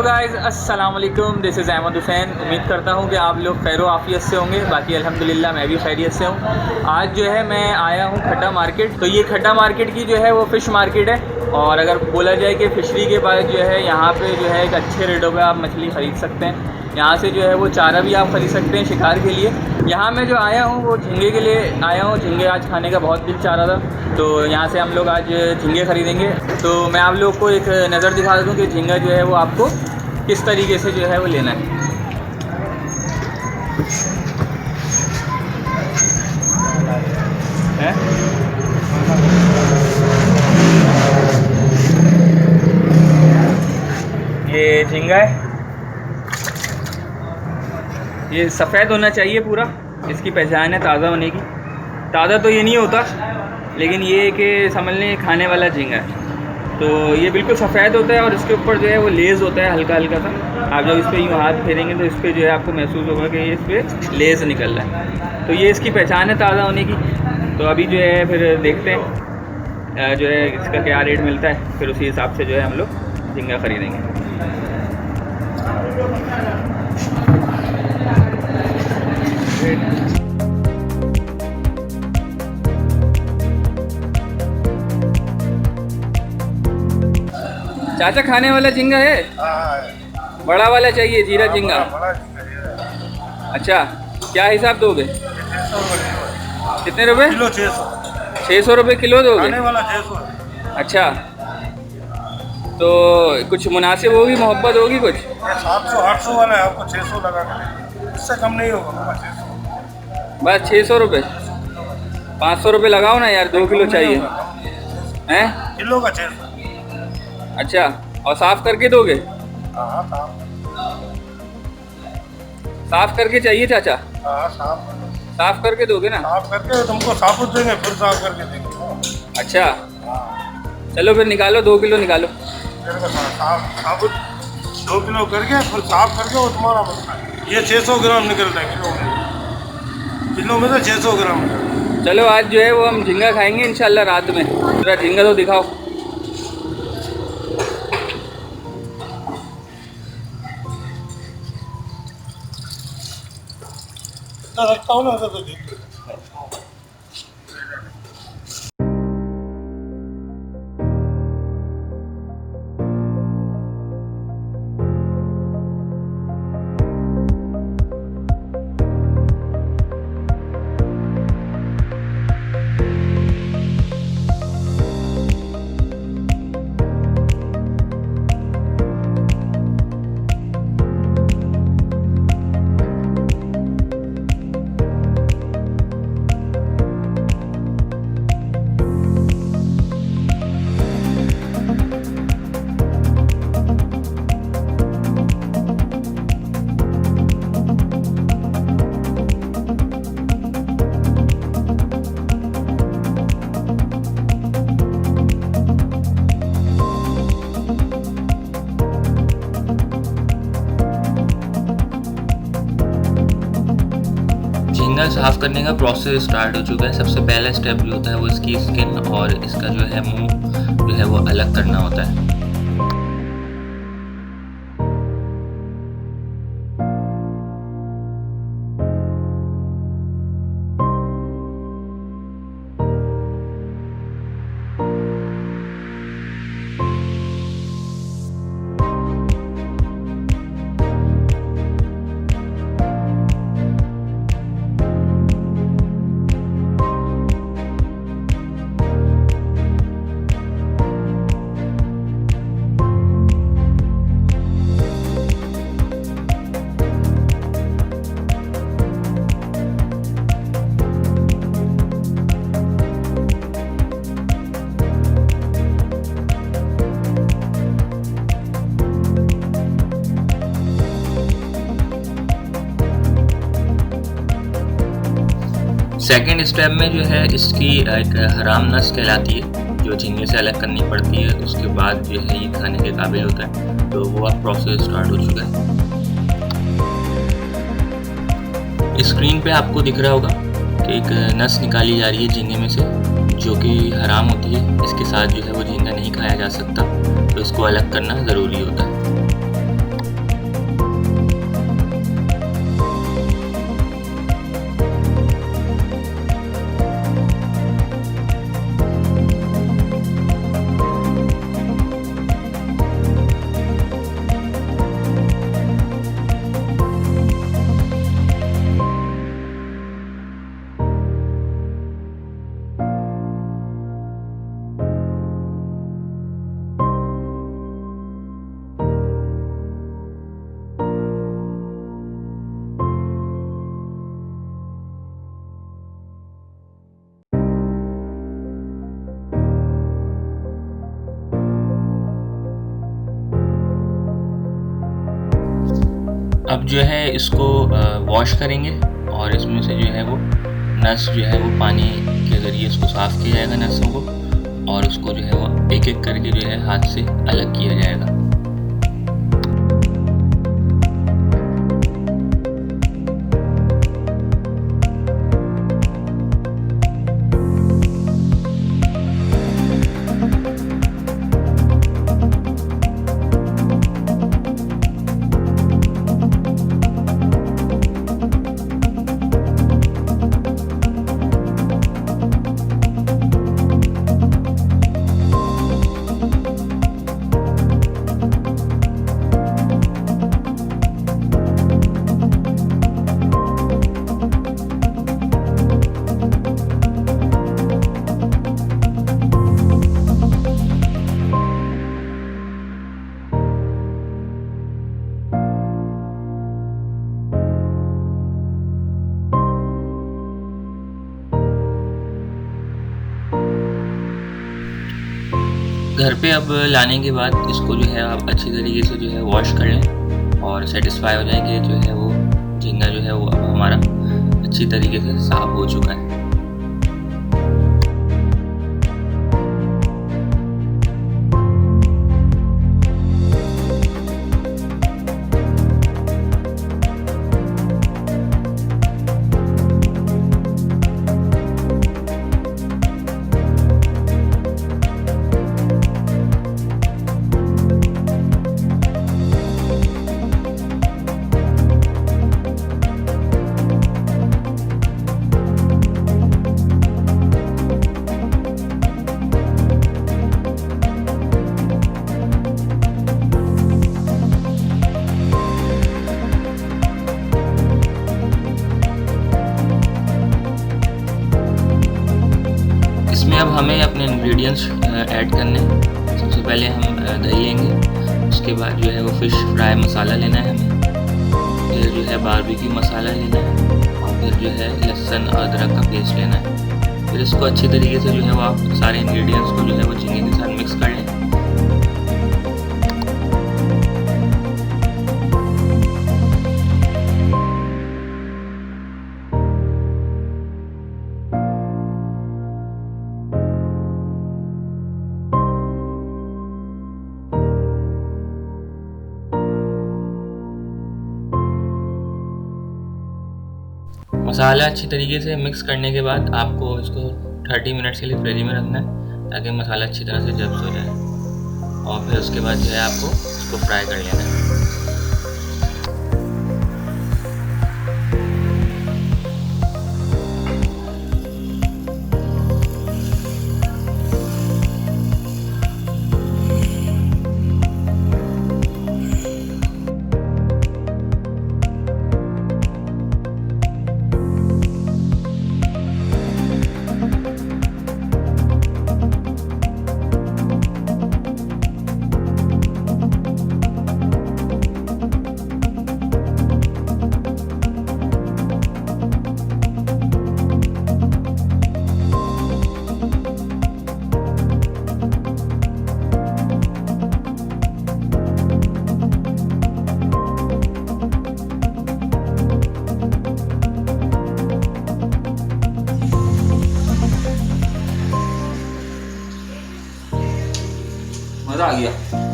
Guys अस्सलाम वालेकुम, this is Ahmad Hussain. उम्मीद करता हूँ कि आप लोग खैर आफियत से होंगे। बाकी अल्हम्दुलिल्लाह मैं भी खैरियत से हूँ। आज जो है मैं आया हूँ खड्डा मार्केट। तो ये खड्डा मार्केट की जो है वो फ़िश मार्केट है। और अगर बोला जाए कि फ़िशरी के बाद जो है यहाँ पे जो है एक अच्छे रेटों पे आप मछली ख़रीद सकते हैं। यहाँ से जो है वो चारा भी आप ख़रीद सकते हैं शिकार के लिए। यहाँ मैं जो आया हूँ वो झींगे के लिए आया हूँ। झींगे आज खाने का बहुत दिल चाह रहा था, तो यहाँ से हम लोग आज झींगे ख़रीदेंगे। तो मैं आप लोग को एक नज़र दिखा दूँ कि झींगा जो है वो आपको किस तरीके से जो है वो लेना है। ये झींगा है, ये सफ़ेद होना चाहिए पूरा, इसकी पहचान है ताज़ा होने की। ताज़ा तो ये नहीं होता, लेकिन ये कि समझ लें खाने वाला झींगा है। तो ये बिल्कुल सफ़ेद होता है और इसके ऊपर जो है वो लेज़ होता है हल्का हल्का सा। आप जब इस पर यूँ हाथ फेरेंगे तो इस पर जो है आपको महसूस होगा कि इस पर लेज़ निकल रहा है। तो ये इसकी पहचान है ताज़ा होने की। तो अभी जो है फिर देखते हैं जो है इसका क्या रेट मिलता है, फिर उसी हिसाब से जो है हम लोग झींगा ख़रीदेंगे। चाचा खाने वाला झींगा है? बड़ा वाला चाहिए, जीरा झींगा। अच्छा, क्या हिसाब दोगे? कितने रुपए किलो? 600 रुपये किलो दोगे? खाने वाला 600। अच्छा, तो कुछ मुनासिब होगी, मोहब्बत होगी कुछ? 700-800 वाला है, आपको 600 लगा कर, इससे कम नहीं होगा। 600 बस 600 रुपये। 500 रुपये लगाओ ना यार, 2 किलो चाहिए। हैं? किलो का 600। अच्छा, और साफ़ करके दोगे? हाँ, साफ़ करके चाहिए चाचा? हाँ, साफ़ करके दोगे ना? साफ करके तुमको साबुत देंगे, फिर साफ करके देंगे। अच्छा, चलो फिर निकालो, 2 किलो निकालो। साबुत 2 किलो करके फिर साफ करके वो तुम्हारा बनता। ये 600 ग्राम निकलता है किलो में तो 600 ग्राम। चलो आज जो है वो हम झींगा खाएंगे इंशाल्लाह रात में। जरा झींगा तो दिखाओ। रखता हूँ ना तो झींगा साफ़ करने का प्रोसेस स्टार्ट हो चुका है। सबसे पहला स्टेप जो होता है वो इसकी स्किन और इसका जो है मुंह जो है वो अलग करना होता है। सेकेंड स्टेप में जो है इसकी एक हराम नस कहलाती है, जो झींगे से अलग करनी पड़ती है। उसके बाद जो है ये खाने के काबिल होता है। तो वो अब प्रोसेस स्टार्ट हो चुका है। स्क्रीन पे आपको दिख रहा होगा कि एक नस निकाली जा रही है झींगे में से, जो कि हराम होती है। इसके साथ जो है वो झींगा नहीं खाया जा सकता, तो इसको अलग करना ज़रूरी होता है। अब जो है इसको वॉश करेंगे और इसमें से जो है वो नस जो है वो पानी के ज़रिए इसको साफ़ किया जाएगा नसों को, और उसको जो है वो एक एक करके जो है हाथ से अलग किया जाएगा। घर पे अब लाने के बाद इसको जो है आप अच्छी तरीके से जो है वॉश कर लें और सेटिस्फाई हो जाएंगे जो है वो झींगा जो है वो अब हमारा अच्छी तरीके से साफ़ हो चुका है। इसमें अब हमें अपने इंग्रेडिएंट्स ऐड करने हैं। सबसे पहले हम दही लेंगे, उसके बाद जो है वो फ़िश फ्राई मसाला लेना है हमें, फिर जो है बारबेक्यू मसाला लेना है, और फिर जो है लहसुन अदरक का पेस्ट लेना है। फिर इसको अच्छी तरीके से जो है वो आप सारे इंग्रेडिएंट्स को जो है वो झींगे के साथ मिक्स कर लें। मसाला अच्छी तरीके से मिक्स करने के बाद आपको इसको 30 मिनट्स के लिए फ्रिज में रखना है ताकि मसाला अच्छी तरह से जब्स हो जाए, और फिर उसके बाद जो है आपको इसको फ्राई कर लेना है। मज़ा आ गया।